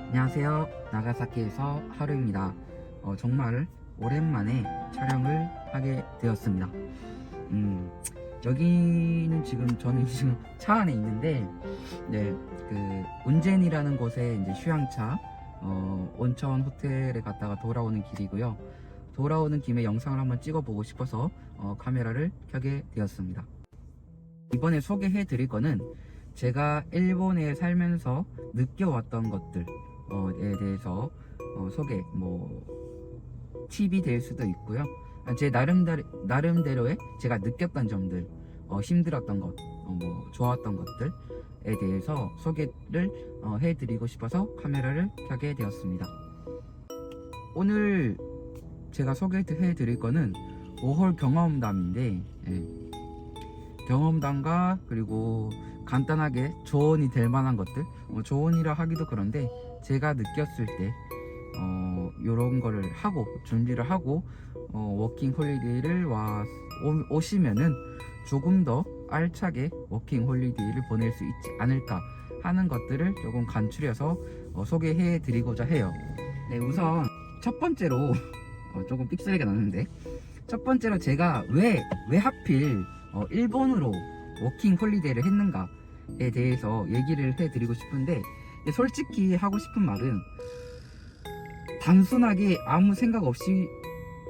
안녕하세요. 나가사키에서 하루입니다. 정말 오랜만에 촬영을 하게 되었습니다. 여기는 저는 지금 차 안에 있는데, 네, 운젠이라는 곳에 이제 휴양차, 온천 호텔에 갔다가 돌아오는 길이고요. 돌아오는 김에 영상을 한번 찍어보고 싶어서 카메라를 켜게 되었습니다. 이번에 소개해 드릴 거는 제가 일본에 살면서 느껴왔던 것들에 대해서 소개, 팁이 될 수도 있고요. 제 나름대로의 제가 느꼈던 점들, 힘들었던 것, 좋았던 것들에 대해서 소개를 해드리고 싶어서 카메라를 켜게 되었습니다. 오늘 제가 소개해 드릴 거는 5홀 경험담인데, 경험담과 그리고 간단하게 조언이 될 만한 것들, 조언이라 하기도 그런데 제가 느꼈을 때 요런 거를 하고 준비를 하고 워킹 홀리데이를 오시면은 조금 더 알차게 워킹 홀리데이를 보낼 수 있지 않을까 하는 것들을 조금 간추려서 소개해 드리고자 해요. 네, 우선 첫 번째로 조금 삑사리가 나는데, 첫 번째로 제가 왜 하필 일본으로 워킹 홀리데이를 했는가에 대해서 얘기를 해드리고 싶은데, 솔직히 하고 싶은 말은 단순하게 아무 생각 없이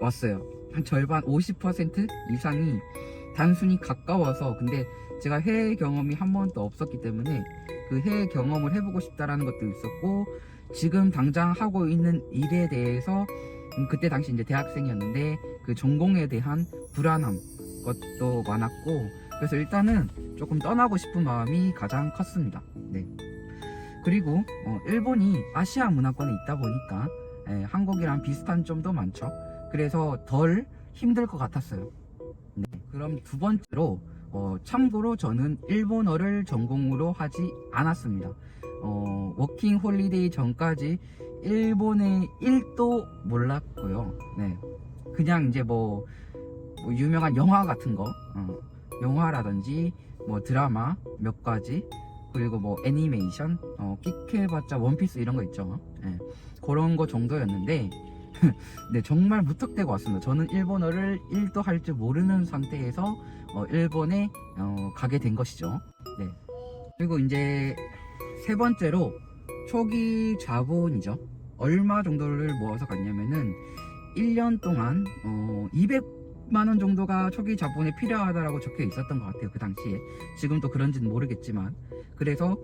왔어요. 한 절반 50% 이상이 단순히 가까워서, 근데 제가 해외 경험이 한 번도 없었기 때문에 그 해외 경험을 해보고 싶다라는 것도 있었고, 지금 당장 하고 있는 일에 대해서 그때 당시 이제 대학생이었는데 그 전공에 대한 불안함 것도 많았고, 그래서 일단은 조금 떠나고 싶은 마음이 가장 컸습니다. 네. 그리고 일본이 아시아 문화권에 있다 보니까 한국이랑 비슷한 점도 많죠. 그래서 덜 힘들 것 같았어요. 네. 그럼 두 번째로 참고로 저는 일본어를 전공으로 하지 않았습니다. 워킹 홀리데이 전까지 일본의 1도 몰랐고요. 네. 그냥 이제 유명한 영화 같은 거, 영화라든지 드라마 몇 가지, 그리고 애니메이션, 끽해봤자 원피스 이런 거 있죠. 네. 그런 거 정도였는데 네, 정말 무턱대고 왔습니다. 저는 일본어를 1도 할 줄 모르는 상태에서 일본에 가게 된 것이죠. 네. 그리고 이제 세 번째로 초기 자본이죠. 얼마 정도를 모아서 갔냐면은 1년 동안 200만원 정도가 초기 자본에 필요하다라고 적혀 있었던 것 같아요, 그 당시에. 지금도 그런지는 모르겠지만. 그래서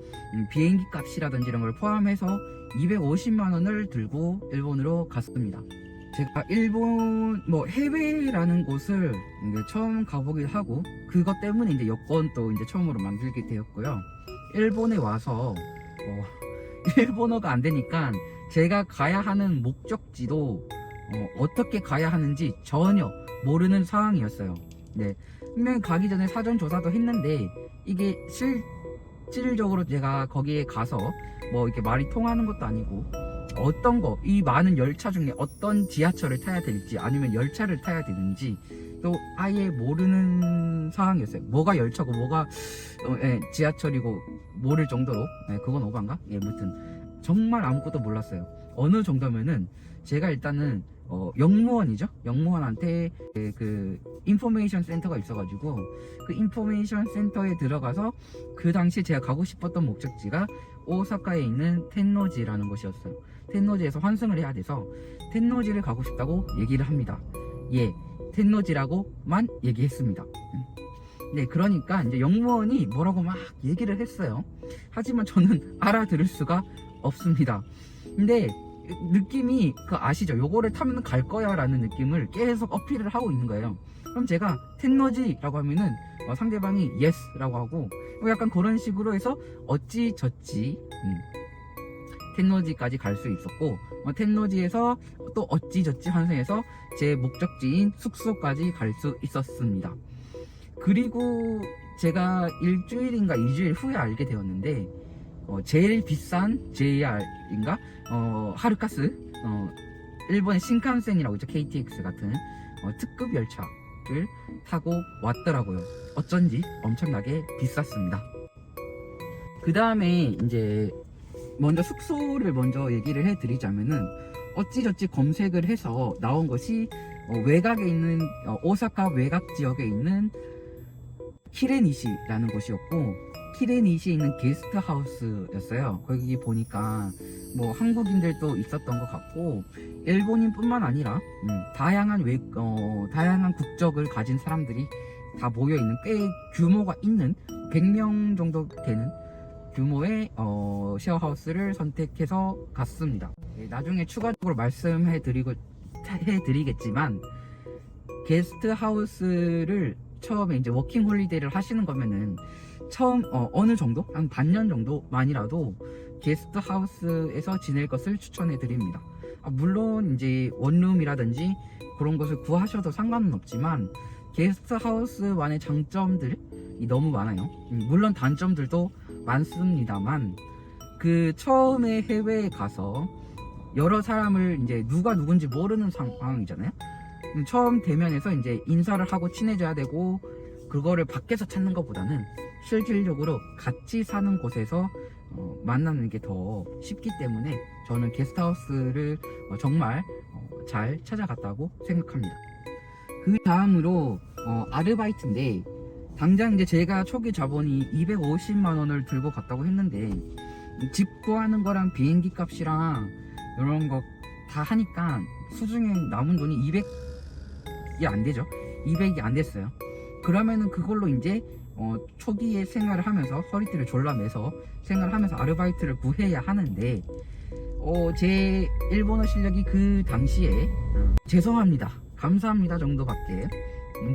비행기 값이라든지 이런 걸 포함해서 250만원을 들고 일본으로 갔습니다. 제가 일본 해외라는 곳을 이제 처음 가보기도 하고, 그것 때문에 이제 여권도 이제 처음으로 만들게 되었고요. 일본에 와서 일본어가 안 되니까 제가 가야 하는 목적지도 어떻게 가야 하는지 전혀 모르는 상황이었어요. 네. 분명히 가기 전에 사전 조사도 했는데, 이게 실질적으로 제가 거기에 가서 이렇게 말이 통하는 것도 아니고, 이 많은 열차 중에 어떤 지하철을 타야 될지 아니면 열차를 타야 되는지 또 아예 모르는 상황이었어요. 뭐가 열차고 뭐가 지하철이고 모를 정도로, 그건 오반가? 무튼 정말 아무것도 몰랐어요. 어느 정도면은 제가 일단은 영무원이죠. 영무원한테 그 인포메이션 센터가 있어가지고 그 인포메이션 센터에 들어가서, 그 당시 제가 가고 싶었던 목적지가 오사카에 있는 텐노지라는 곳이었어요. 텐노지에서 환승을 해야 돼서 텐노지를 가고 싶다고 얘기를 합니다. 예, 텐노지라고만 얘기했습니다. 네, 그러니까 이제 영무원이 뭐라고 막 얘기를 했어요. 하지만 저는 알아들을 수가 없습니다. 근데 느낌이 아시죠? 요거를 타면 갈 거야 라는 느낌을 계속 어필을 하고 있는 거예요. 그럼 제가 텐너지라고 하면은 상대방이 yes 라고 하고, 약간 그런 식으로 해서 어찌저찌 텐노지까지 갈 수 있었고, 텐노지에서 또 어찌저찌 환승해서 제 목적지인 숙소까지 갈 수 있었습니다. 그리고 제가 일주일인가 2주일 후에 알게 되었는데, 제일 비싼 JR인가? 하루카스, 일본의 신칸센이라고 있죠. KTX 같은 특급 열차를 타고 왔더라고요. 어쩐지 엄청나게 비쌌습니다. 그 다음에 이제 먼저 숙소를 먼저 얘기를 해드리자면은 어찌저찌 검색을 해서 나온 것이 외곽에 있는 오사카 외곽 지역에 있는 키레니시라는 곳이었고, 키레니시에 있는 게스트하우스였어요. 거기 보니까 뭐 한국인들도 있었던 것 같고 일본인뿐만 아니라 다양한 국적을 가진 사람들이 다 모여있는 꽤 규모가 있는 100명 정도 되는 규모의 쉐어하우스를 선택해서 갔습니다. 나중에 추가적으로 해드리겠지만 게스트하우스를 처음에 이제 워킹 홀리데이를 하시는 거면은 처음 어느 정도 한 반년 정도만이라도 게스트하우스에서 지낼 것을 추천해 드립니다. 물론 이제 원룸이라든지 그런 것을 구하셔도 상관은 없지만 게스트하우스만의 장점들이 너무 많아요. 물론 단점들도 많습니다만 그 처음에 해외에 가서 여러 사람을 이제 누가 누군지 모르는 상황이잖아요. 처음 대면에서 이제 인사를 하고 친해져야 되고 그거를 밖에서 찾는 것보다는 실질적으로 같이 사는 곳에서 만나는 게 더 쉽기 때문에 저는 게스트하우스를 정말 잘 찾아갔다고 생각합니다. 그 다음으로 아르바이트인데, 당장 이제 제가 초기 자본이 250만 원을 들고 갔다고 했는데 집 구하는 거랑 비행기 값이랑 이런 거 다 하니까 수중에 남은 돈이 200이 안 되죠. 200이 안 됐어요. 그러면은 그걸로 이제 초기에 생활을 하면서 허리띠를 졸라매서 생활을 하면서 아르바이트를 구해야 하는데 제 일본어 실력이 그 당시에 죄송합니다, 감사합니다 정도밖에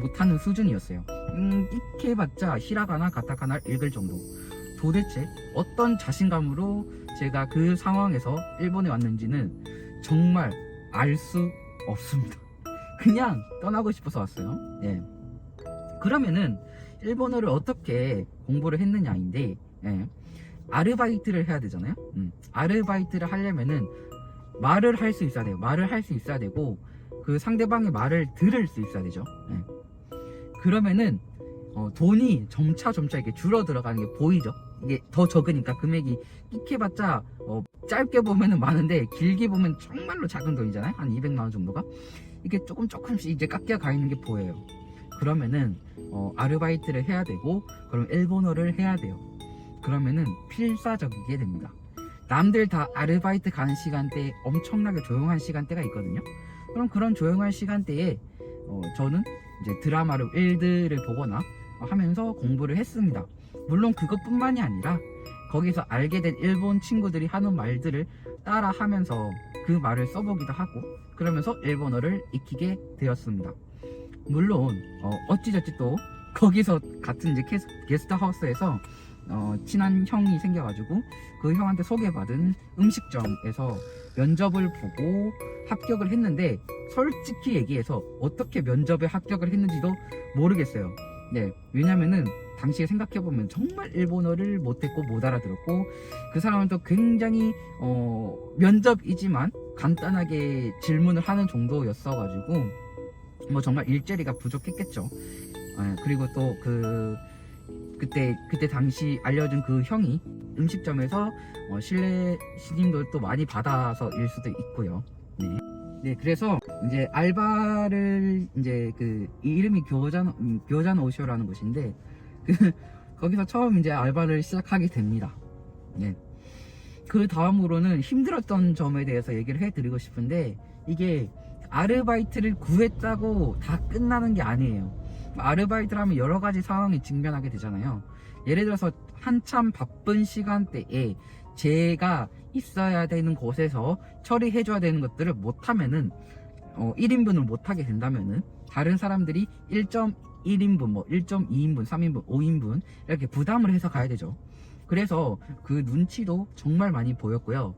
못하는 수준이었어요. 익혀봤자 히라가나 가타카나를 읽을 정도. 도대체 어떤 자신감으로 제가 그 상황에서 일본에 왔는지는 정말 알 수 없습니다. 그냥 떠나고 싶어서 왔어요. 예. 그러면은 일본어를 어떻게 공부를 했느냐인데, 예. 아르바이트를 해야 되잖아요. 아르바이트를 하려면은 말을 할 수 있어야 돼요. 말을 할 수 있어야 되고 그 상대방의 말을 들을 수 있어야 되죠. 예. 그러면은 돈이 점차 이렇게 줄어 들어가는 게 보이죠. 이게 더 적으니까 금액이 끼케봤자 짧게 보면은 많은데 길게 보면 정말로 작은 돈이잖아요. 한 200만 원 정도가. 이게 조금씩 이제 깎여 가 있는 게 보여요. 그러면은 아르바이트를 해야 되고, 그럼 일본어를 해야 돼요. 그러면은 필사적이게 됩니다. 남들 다 아르바이트 가는 시간대에 엄청나게 조용한 시간대가 있거든요. 그럼 그런 조용한 시간대에 저는 이제 드라마를 일들을 보거나 하면서 공부를 했습니다. 물론 그것뿐만이 아니라 거기서 알게 된 일본 친구들이 하는 말들을 따라 하면서 그 말을 써보기도 하고, 그러면서 일본어를 익히게 되었습니다. 물론 어찌저찌 또 거기서 같은 이제 게스트하우스에서 친한 형이 생겨가지고 그 형한테 소개받은 음식점에서 면접을 보고 합격을 했는데, 솔직히 얘기해서 어떻게 면접에 합격을 했는지도 모르겠어요. 네, 왜냐면은 당시에 생각해보면 정말 일본어를 못했고 못 알아들었고, 그 사람은 또 굉장히 면접이지만 간단하게 질문을 하는 정도였어가지고 뭐 정말 일자리가 부족했겠죠. 그리고 또 그때 당시 알려준 그 형이 음식점에서 실내 신임도 또 많이 받아서 일 수도 있고요. 네, 그래서 이제 알바를 이제 이 이름이 교잔 오쇼라는 곳인데 거기서 처음 이제 알바를 시작하게 됩니다. 네. 그 다음으로는 힘들었던 점에 대해서 얘기를 해드리고 싶은데, 이게 아르바이트를 구했다고 다 끝나는 게 아니에요. 아르바이트를 하면 여러 가지 상황이 직면하게 되잖아요. 예를 들어서 한참 바쁜 시간대에 제가 있어야 되는 곳에서 처리해줘야 되는 것들을 못하면은 1인분을 못하게 된다면은 다른 사람들이 1.1인분, 뭐 1.2인분, 3인분, 5인분 이렇게 부담을 해서 가야 되죠. 그래서 그 눈치도 정말 많이 보였고요.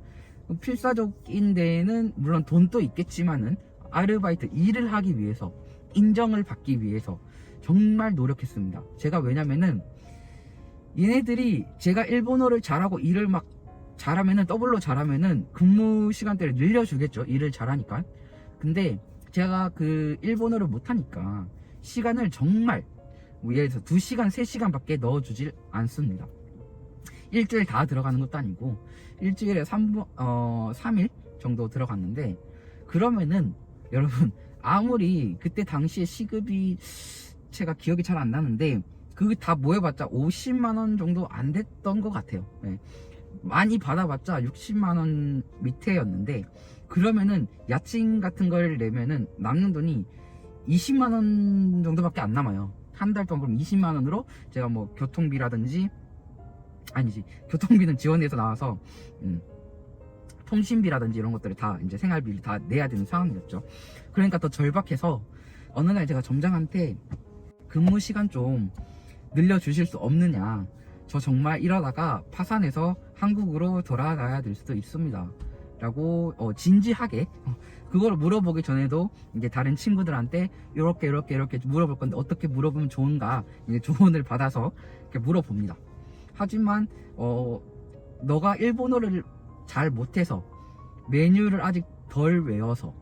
필사적인 데에는 물론 돈도 있겠지만은 아르바이트 일을 하기 위해서, 인정을 받기 위해서 정말 노력했습니다. 제가 왜냐면은 얘네들이 제가 일본어를 잘하고 일을 막 잘하면은, 더블로 잘하면은 근무 시간대를 늘려주겠죠. 일을 잘하니까. 근데 제가 그 일본어를 못하니까 시간을 정말 예를 들어서 2시간, 3시간 밖에 넣어주질 않습니다. 일주일 다 들어가는 것도 아니고 일주일에 3일 정도 들어갔는데, 그러면은 여러분 아무리 그때 당시에 시급이 제가 기억이 잘 안 나는데 그 다 모여봤자 50만원 정도 안 됐던 것 같아요. 네. 많이 받아봤자 60만원 밑에였는데, 그러면은 야칭 같은 걸 내면은 남는 돈이 20만원 정도밖에 안 남아요. 한 달 동안. 그럼 20만원으로 제가 뭐 교통비라든지, 아니지, 교통비는 지원해서 나와서 통신비라든지 이런 것들을 다 이제 생활비를 다 내야 되는 상황이었죠. 그러니까 더 절박해서 어느 날 제가 점장한테 근무 시간 좀 늘려주실 수 없느냐, 저 정말 이러다가 파산해서 한국으로 돌아가야 될 수도 있습니다 라고 진지하게 그걸 물어보기 전에도 이제 다른 친구들한테 이렇게 물어볼 건데 어떻게 물어보면 좋은가 이제 조언을 받아서 이렇게 물어봅니다. 하지만 너가 일본어를 잘 못해서 메뉴를 아직 덜 외워서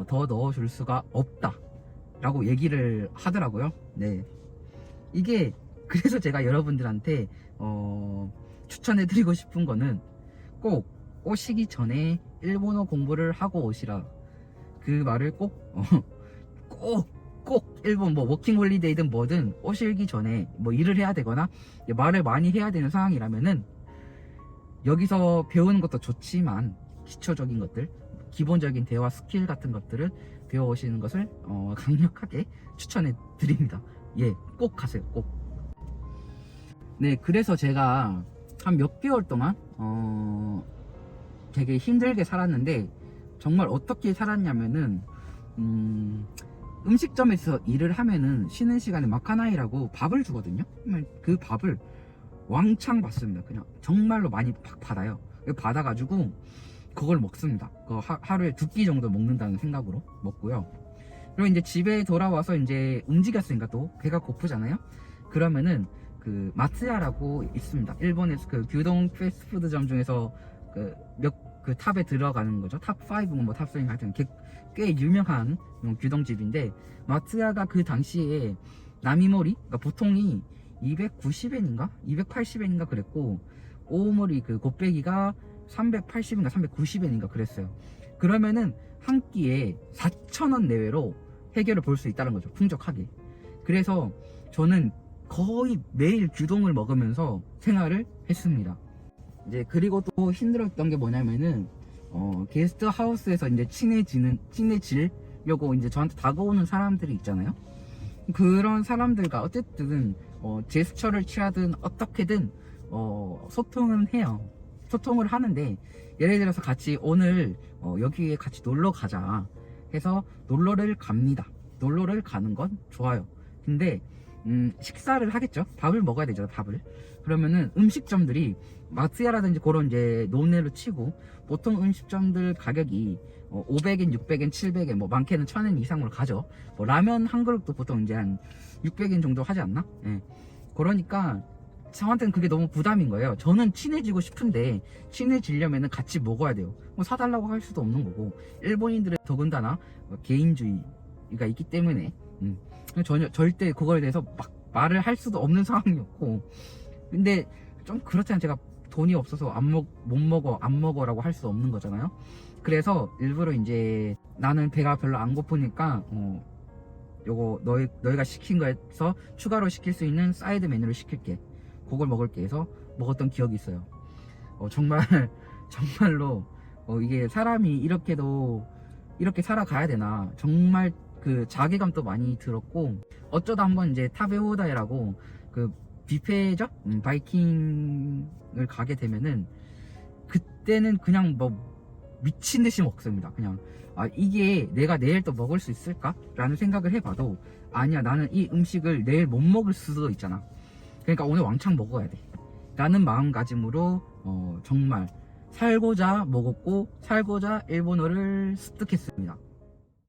더 넣어줄 수가 없다 라고 얘기를 하더라고요. 네, 이게 그래서 제가 여러분들한테 추천해드리고 싶은 거는 꼭 오시기 전에 일본어 공부를 하고 오시라, 그 말을 꼭 일본 뭐 워킹 홀리데이든 뭐든 오시기 전에 뭐 일을 해야 되거나 말을 많이 해야 되는 상황이라면은 여기서 배우는 것도 좋지만 기초적인 것들, 기본적인 대화 스킬 같은 것들을 배워 오시는 것을 강력하게 추천해 드립니다. 예, 꼭 가세요, 꼭. 네, 그래서 제가 한 몇 개월 동안 되게 힘들게 살았는데, 정말 어떻게 살았냐면은 음식점에서 일을 하면은 쉬는 시간에 마카나이라고 밥을 주거든요. 그 밥을 왕창 받습니다. 그냥 정말로 많이 받아요. 받아가지고 그걸 먹습니다. 하루에 2끼 정도 먹는다는 생각으로 먹고요. 그리고 이제 집에 돌아와서 이제 움직였으니까 또 배가 고프잖아요. 그러면은 그 마츠야라고 있습니다. 일본에서 그 규동 패스트푸드점 중에서 그 탑에 들어가는 거죠. 탑 5, 뭐 탑 3 같은 꽤 유명한 규동집인데, 마츠야가 그 당시에 나미모리, 그러니까 보통이 290엔인가 280엔인가 그랬고, 오모리 그 곱빼기가 380인가 390엔인가 그랬어요. 그러면은 한 끼에 4,000원 내외로 해결을 볼 수 있다는 거죠, 풍족하게. 그래서 저는 거의 매일 규동을 먹으면서 생활을 했습니다. 이제 그리고 또 힘들었던 게 뭐냐면은 게스트 하우스에서 이제 친해지려고 이제 저한테 다가오는 사람들이 있잖아요. 그런 사람들과 어쨌든 제스처를 취하든 어떻게든 소통은 해요. 소통을 하는데, 예를 들어서 같이 오늘 여기에 같이 놀러 가자 해서 놀러를 갑니다. 놀러를 가는 건 좋아요. 근데 식사를 하겠죠. 밥을 먹어야 되죠, 밥을. 그러면은 음식점들이 마츠야라든지 그런 이제 논외로 치고 보통 음식점들 가격이 500엔, 600엔, 700엔, 뭐 많게는 1000엔 이상으로 가죠. 뭐 라면 한 그릇도 보통 이제 한 600엔 정도 하지 않나? 예. 그러니까 저한테는 그게 너무 부담인 거예요. 저는 친해지고 싶은데 친해지려면 같이 먹어야 돼요. 뭐 사달라고 할 수도 없는 거고, 일본인들은 더군다나 개인주의가 있기 때문에 절대 그거에 대해서 막 말을 할 수도 없는 상황이었고, 근데 좀 그렇잖아요. 제가 돈이 없어서 못 먹어라고 할 수 없는 거잖아요. 그래서 일부러 이제 나는 배가 별로 안 고프니까 요거 너희가 시킨 거에서 추가로 시킬 수 있는 사이드 메뉴를 시킬게, 그걸 먹을게 해서 먹었던 기억이 있어요. 정말로 이게 사람이 이렇게 살아가야 되나, 정말 그 자괴감도 많이 들었고, 어쩌다 한번 이제 타베오다이라고 그 뷔페죠? 바이킹을 가게 되면은 그때는 그냥 뭐 미친듯이 먹습니다. 그냥 이게 내가 내일 또 먹을 수 있을까? 라는 생각을 해봐도 아니야, 나는 이 음식을 내일 못 먹을 수도 있잖아. 그러니까 오늘 왕창 먹어야 돼 라는 마음가짐으로 정말 살고자 먹었고 살고자 일본어를 습득했습니다.